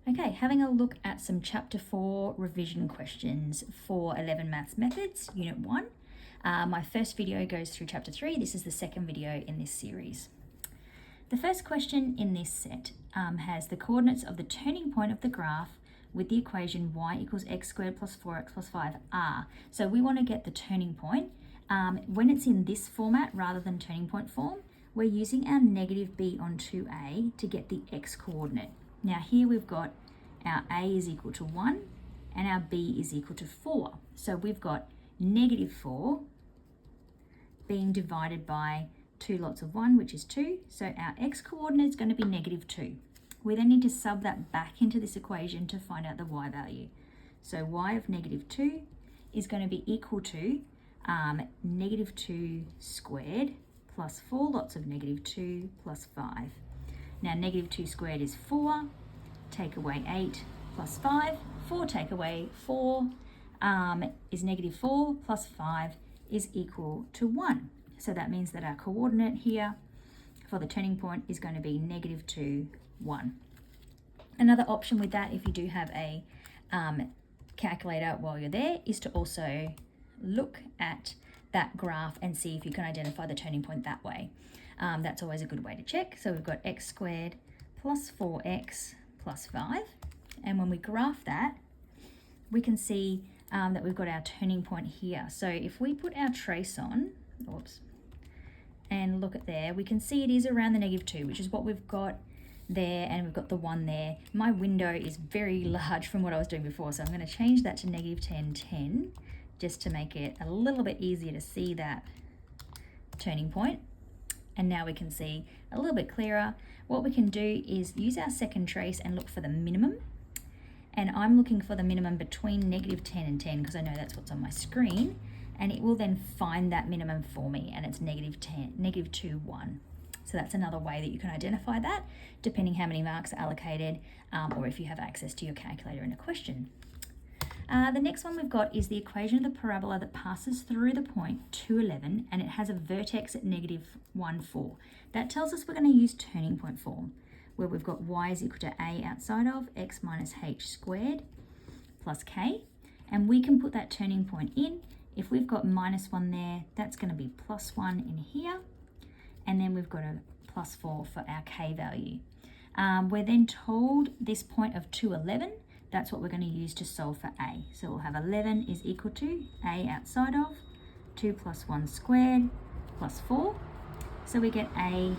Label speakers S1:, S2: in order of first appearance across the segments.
S1: Okay, having a look at some Chapter 4 revision questions for 11 Maths Methods, Unit 1. My first video goes through Chapter 3. This is the second video in this series. The first question in this set has the coordinates of the turning point of the graph with the equation y equals x squared plus 4x plus 5r. So we want to get the turning point. When it's in this format rather than turning point form, we're using our negative b on 2a to get the x coordinate. Now here we've got our a is equal to 1 and our b is equal to 4. So we've got negative 4 being divided by 2 lots of 1, which is 2. So our x coordinate is going to be negative 2. We then need to sub that back into this equation to find out the y value. So y of negative 2 is going to be equal to negative 2 squared plus 4 lots of negative 2 plus 5. Now negative 2 squared is 4, take away 8 plus 5, 4 take away 4 is negative 4 plus 5 is equal to 1. So that means that our coordinate here for the turning point is going to be negative 2, 1. Another option with that, if you do have a calculator while you're there, is to also look at that graph and see if you can identify the turning point that way. That's always a good way to check. So we've got x squared plus 4x plus 5. And when we graph that, we can see that we've got our turning point here. So if we put our trace on, and look at there, we can see it is around the negative 2, which is what we've got there, and we've got the 1 there. My window is very large from what I was doing before, so I'm going to change that to negative 10, 10, just to make it a little bit easier to see that turning point. And now we can see a little bit clearer. What we can do is use our second trace and look for the minimum. And I'm looking for the minimum between negative 10 and 10 because I know that's what's on my screen. And it will then find that minimum for me, and it's negative 10, negative 2, 1. So that's another way that you can identify that, depending how many marks are allocated, or if you have access to your calculator in a question. The next one we've got is the equation of the parabola that passes through the point 2, 11, and it has a vertex at negative 1, 4. That tells us we're going to use turning point form, where we've got y is equal to a outside of x minus h squared plus k, and we can put that turning point in. If we've got minus 1 there, that's going to be plus 1 in here, and then we've got a plus 4 for our k value. We're then told this point of 2, 11, that's what we're going to use to solve for a. So we'll have 11 is equal to a outside of 2 plus 1 squared plus 4. So we get a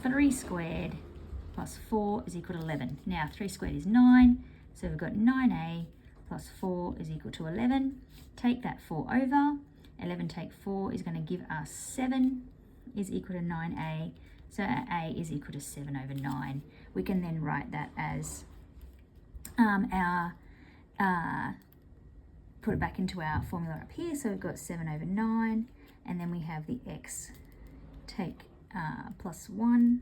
S1: 3 squared plus 4 is equal to 11. Now 3 squared is 9, so we've got 9a plus 4 is equal to 11. Take that 4 over. 11 take 4 is going to give us 7 is equal to 9a. So our a is equal to 7 over 9. We can then write that as put it back into our formula up here. So we've got 7 over 9, and then we have the x take plus 1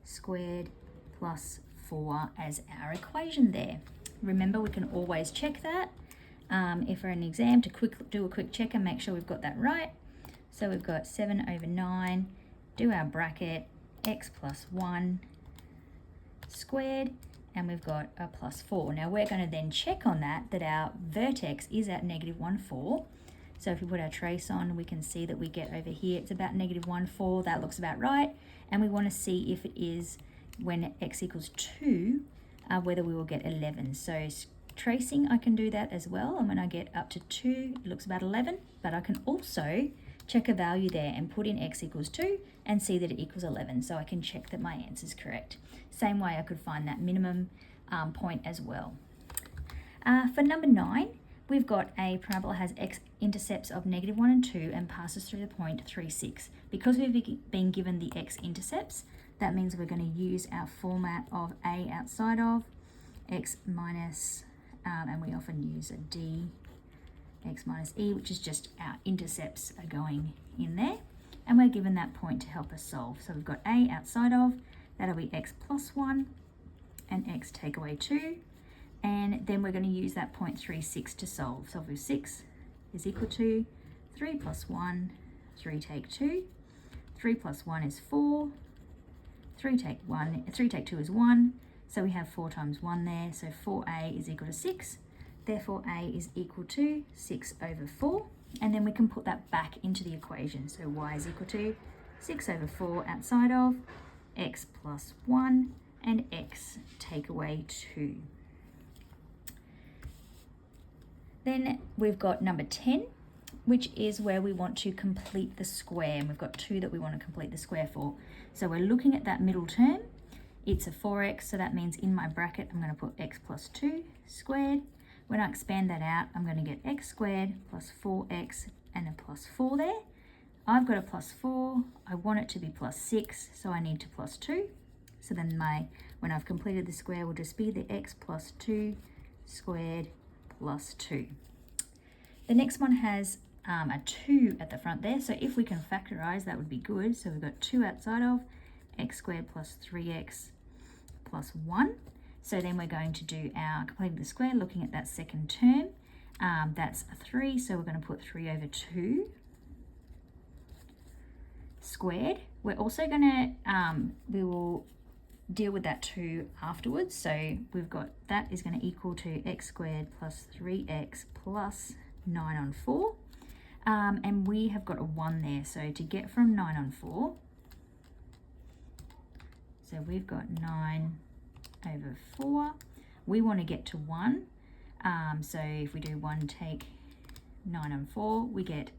S1: squared plus 4 as our equation there. Remember, we can always check that if for an exam to do a quick check and make sure we've got that right. So we've got 7 over 9, do our bracket, x plus 1 squared, and we've got a plus 4. Now we're going to then check on that our vertex is at negative 1, 4. So if we put our trace on, we can see that we get over here, it's about negative 1, 4. That looks about right. And we want to see if it is when x equals 2, whether we will get 11. So tracing, I can do that as well. And when I get up to 2, it looks about 11. But I can also check a value there and put in x equals 2 and see that it equals 11. So I can check that my answer is correct. Same way I could find that minimum point as well. For number 9, we've got a parabola has x-intercepts of negative 1 and 2 and passes through the point 3, 6. Because we've been given the x-intercepts, that means we're going to use our format of a outside of x minus, and we often use a d, x minus e, which is just our intercepts are going in there. And we're given that point to help us solve. So we've got a outside of, that'll be x plus 1 and x take away 2. And then we're going to use that 0.36 to solve. So if 6 is equal to 3 plus 1, 3 take 2. 3 plus 1 is 4. 3 take 2 is 1. So we have 4 times 1 there, so 4a is equal to 6. Therefore, a is equal to 6 over 4. And then we can put that back into the equation. So y is equal to 6 over 4 outside of x plus 1 and x take away 2. Then we've got number 10, which is where we want to complete the square. And we've got 2 that we want to complete the square for. So we're looking at that middle term. It's a 4x, so that means in my bracket, I'm going to put x plus 2 squared. When I expand that out, I'm going to get x squared plus 4x and a plus 4 there. I've got a plus 4. I want it to be plus 6, so I need to plus 2. So then when I've completed the square, will just be the x plus 2 squared plus 2. The next one has a 2 at the front there, so if we can factorize, that would be good. So we've got 2 outside of x squared plus 3x plus 1. So then we're going to do our completing the square, looking at that second term. That's a 3, so we're going to put 3 over 2 squared. We're also going to, we will deal with that 2 afterwards. So we've got that is going to equal to x squared plus 3x plus 9 on 4. And we have got a 1 there. So to get from 9 on 4, so we've got 9 over 4. We want to get to 1. So if we do 1 take 9 on 4, we get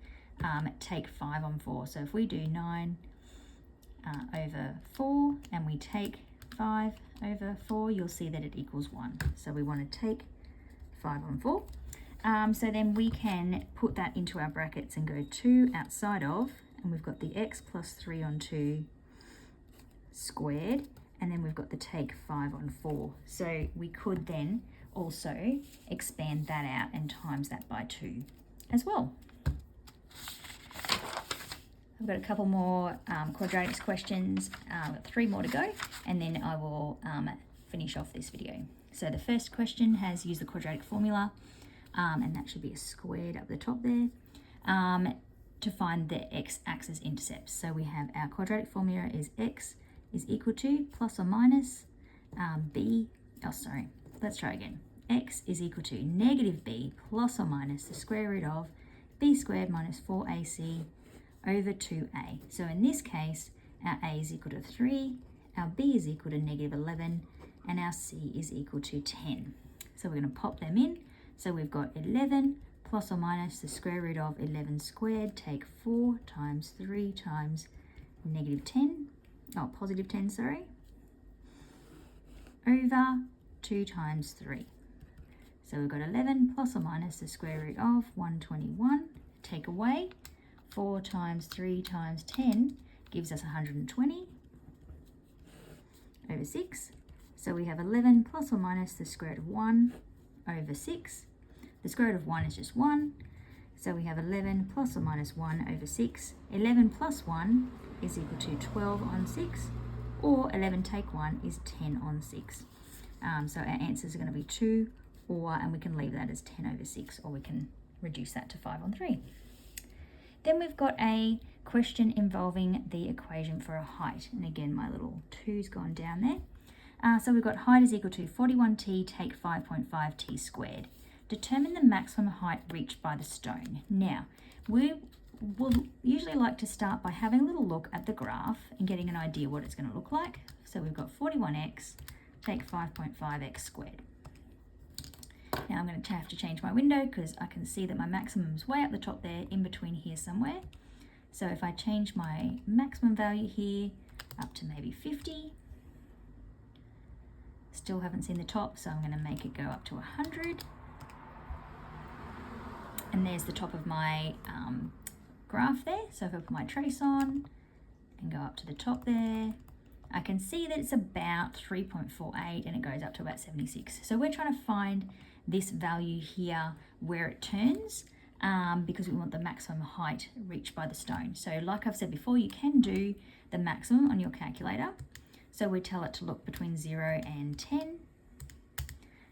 S1: take 5 on 4. So if we do 9 over 4 and we take 5 over 4, you'll see that it equals 1. So we want to take 5 on 4. So then we can put that into our brackets and go 2 outside of, and we've got the x plus 3 on 2 squared, and then we've got the take 5 on 4. So we could then also expand that out and times that by 2 as well. I've got a couple more quadratics questions, 3 more to go, and then I will finish off this video. So the first question has used the quadratic formula, and that should be a squared up the top there, to find the x-axis intercepts. So we have our quadratic formula is x is equal to plus or minus let's try again. X is equal to negative b plus or minus the square root of b squared minus 4ac over 2a. So in this case, our a is equal to 3, our b is equal to negative 11, and our c is equal to 10. So we're going to pop them in. So we've got 11 plus or minus the square root of 11 squared, take 4 times 3 times negative 10, positive 10, sorry, over 2 times 3. So we've got 11 plus or minus the square root of 121, take away 4 times 3 times 10 gives us 120 over 6. So we have 11 plus or minus the square root of 1 over 6. The square root of 1 is just 1. So we have 11 plus or minus 1 over 6. 11 plus 1 is equal to 12 on 6, or 11 take 1 is 10 on 6. So our answers are going to be 2, and we can leave that as 10 over 6, or we can reduce that to 5 on 3. Then we've got a question involving the equation for a height. And again, my little 2's gone down there. So we've got height is equal to 41t take 5.5t squared. Determine the maximum height reached by the stone. Now, we will usually like to start by having a little look at the graph and getting an idea what it's going to look like. So we've got 41x take 5.5x squared. Now I'm going to have to change my window because I can see that my maximum is way up the top there, in between here somewhere. So if I change my maximum value here up to maybe 50, still haven't seen the top, so I'm going to make it go up to 100. And there's the top of my graph there. So if I put my trace on and go up to the top there, I can see that it's about 3.48 and it goes up to about 76. So we're trying to find this value here where it turns, because we want the maximum height reached by the stone. So like I've said before, you can do the maximum on your calculator. So we tell it to look between 0 and 10,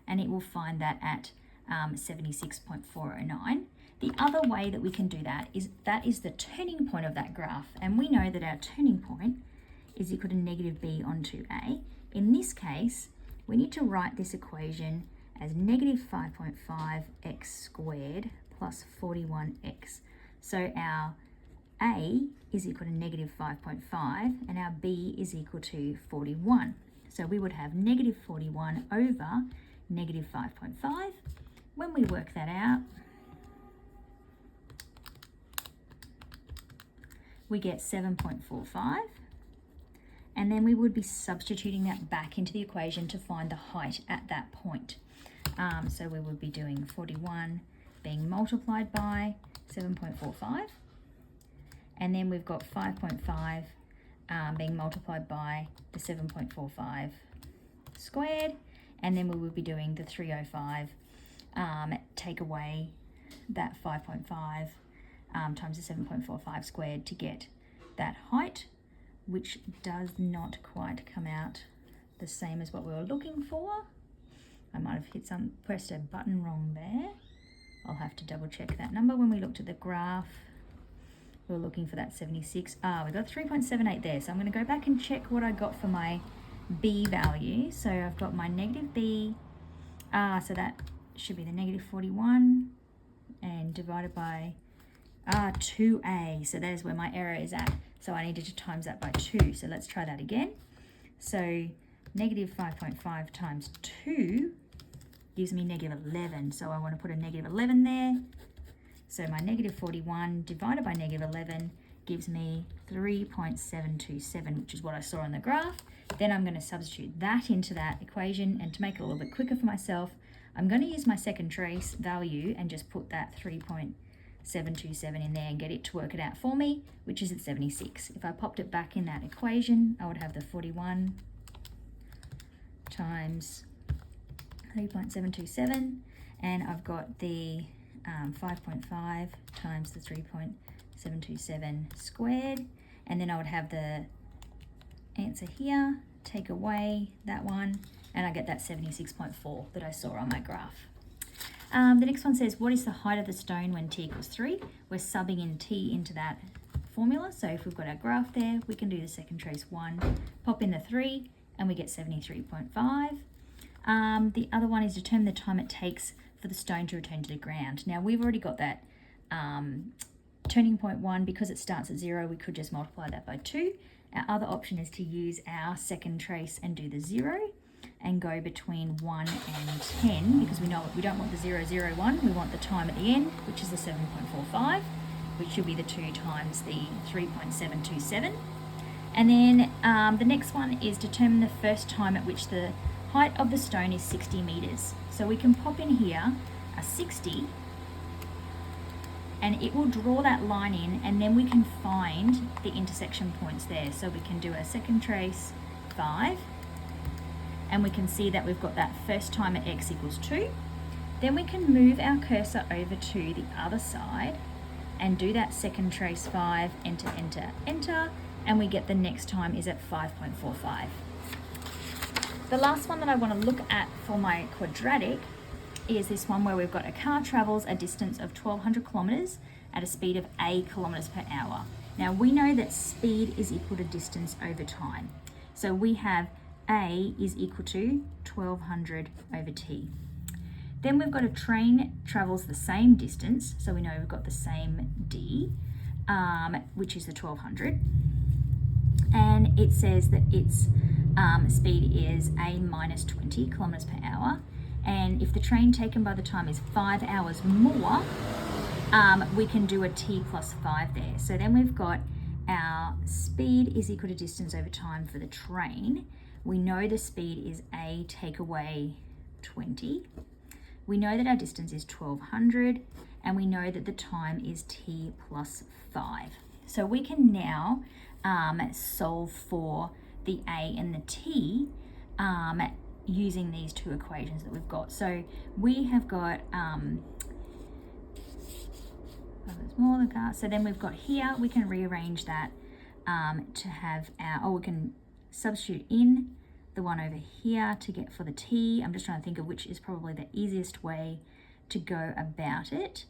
S1: and it will find that at 76.409. The other way that we can do that is the turning point of that graph, and we know that our turning point is equal to negative b onto a. In this case, we need to write this equation as negative 5.5x squared plus 41x. So our A is equal to negative 5.5 and our B is equal to 41. So we would have negative 41 over negative 5.5. When we work that out, we get 7.45. And then we would be substituting that back into the equation to find the height at that point. So we would be doing 41 being multiplied by 7.45. And then we've got 5.5 being multiplied by the 7.45 squared. And then we would be doing the 305, take away that 5.5 times the 7.45 squared to get that height, which does not quite come out the same as what we were looking for. I might have pressed a button wrong there. I'll have to double check that number. When we looked at the graph, we were looking for that 76. We got 3.78 there. So I'm going to go back and check what I got for my B value. So I've got my negative B. So that should be the negative 41 and divided by 2a. So that is where my error is at. So I needed to times that by 2. So let's try that again. So negative 5.5 times 2 gives me negative 11. So I want to put a negative 11 there. So my negative 41 divided by negative 11 gives me 3.727, which is what I saw on the graph. Then I'm going to substitute that into that equation, and to make it a little bit quicker for myself, I'm going to use my second trace value and just put that 3.727 in there and get it to work it out for me, which is at 76. If I popped it back in that equation, I would have the 41 times 3.727, and I've got the 5.5 times the 3.727 squared, and then I would have the answer here, take away that one, and I get that 76.4 that I saw on my graph. The next one says, what is the height of the stone when t equals 3? We're subbing in t into that formula. So if we've got our graph there, we can do the second trace 1, pop in the 3, and we get 73.5. The other one is determine the time it takes for the stone to return to the ground. Now we've already got that turning point 1. Because it starts at 0, we could just multiply that by 2. Our other option is to use our second trace and do the 0 and go between 1 and 10, because we know we don't want the 0, 0, 1. We want the time at the end, which is the 7.45, which should be the 2 times the 3.727. And then the next one is determine the first time at which the height of the stone is 60 meters. So we can pop in here a 60, and it will draw that line in, and then we can find the intersection points there. So we can do a second trace 5, and we can see that we've got that first time at x equals 2. Then we can move our cursor over to the other side and do that second trace 5, enter, enter, enter, and we get the next time is at 5.45. The last one that I want to look at for my quadratic is this one where we've got a car travels a distance of 1200 kilometers at a speed of a kilometers per hour. Now we know that speed is equal to distance over time. So we have a is equal to 1200 over t. Then we've got a train travels the same distance. So we know we've got the same d, which is the 1200. And it says that its speed is a minus 20 kilometers per hour. And if the train taken by the time is 5 hours more, we can do a t plus 5 there. So then we've got our speed is equal to distance over time for the train. We know the speed is a take away 20. We know that our distance is 1200, and we know that the time is t plus 5. So we can now solve for the a and the t using these two equations that we've got. So we have got so then we've got here, we can rearrange that to have our, we can substitute in the one over here to get for the t. I'm just trying to think of which is probably the easiest way to go about it,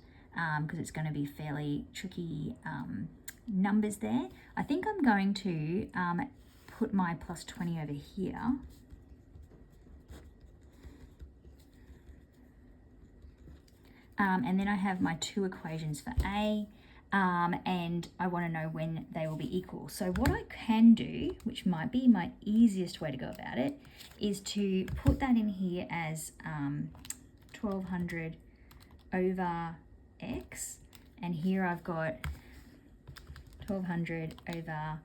S1: because it's going to be fairly tricky numbers there. I think I'm going to put my plus 20 over here. And then I have my two equations for A, and I want to know when they will be equal. So what I can do, which might be my easiest way to go about it, is to put that in here as 1200 over x, and here I've got 1200 over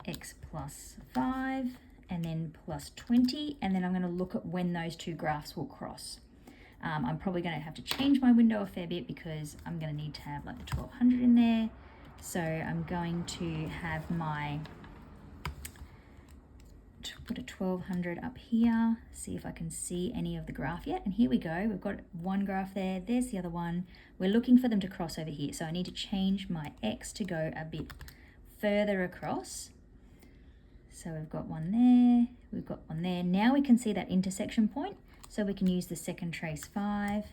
S1: x plus 5, and then plus 20, and then I'm going to look at when those two graphs will cross. I'm probably going to have to change my window a fair bit because I'm going to need to have like the 1200 in there. So I'm going to have my, put a 1200 up here, see if I can see any of the graph yet. And here we go, we've got one graph there, there's the other one. We're looking for them to cross over here. So I need to change my x to go a bit further across. So we've got one there, we've got one there. Now we can see that intersection point. So we can use the second trace 5,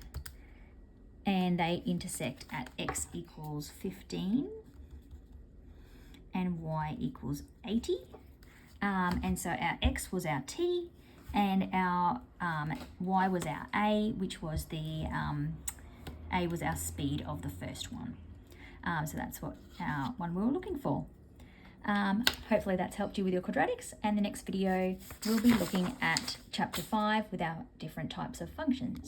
S1: and they intersect at x equals 15 and y equals 80. And so our x was our t, and our y was our a, which was the a was our speed of the first one. So that's what our one we were looking for. Hopefully that's helped you with your quadratics, and the next video we'll be looking at chapter 5 with our different types of functions.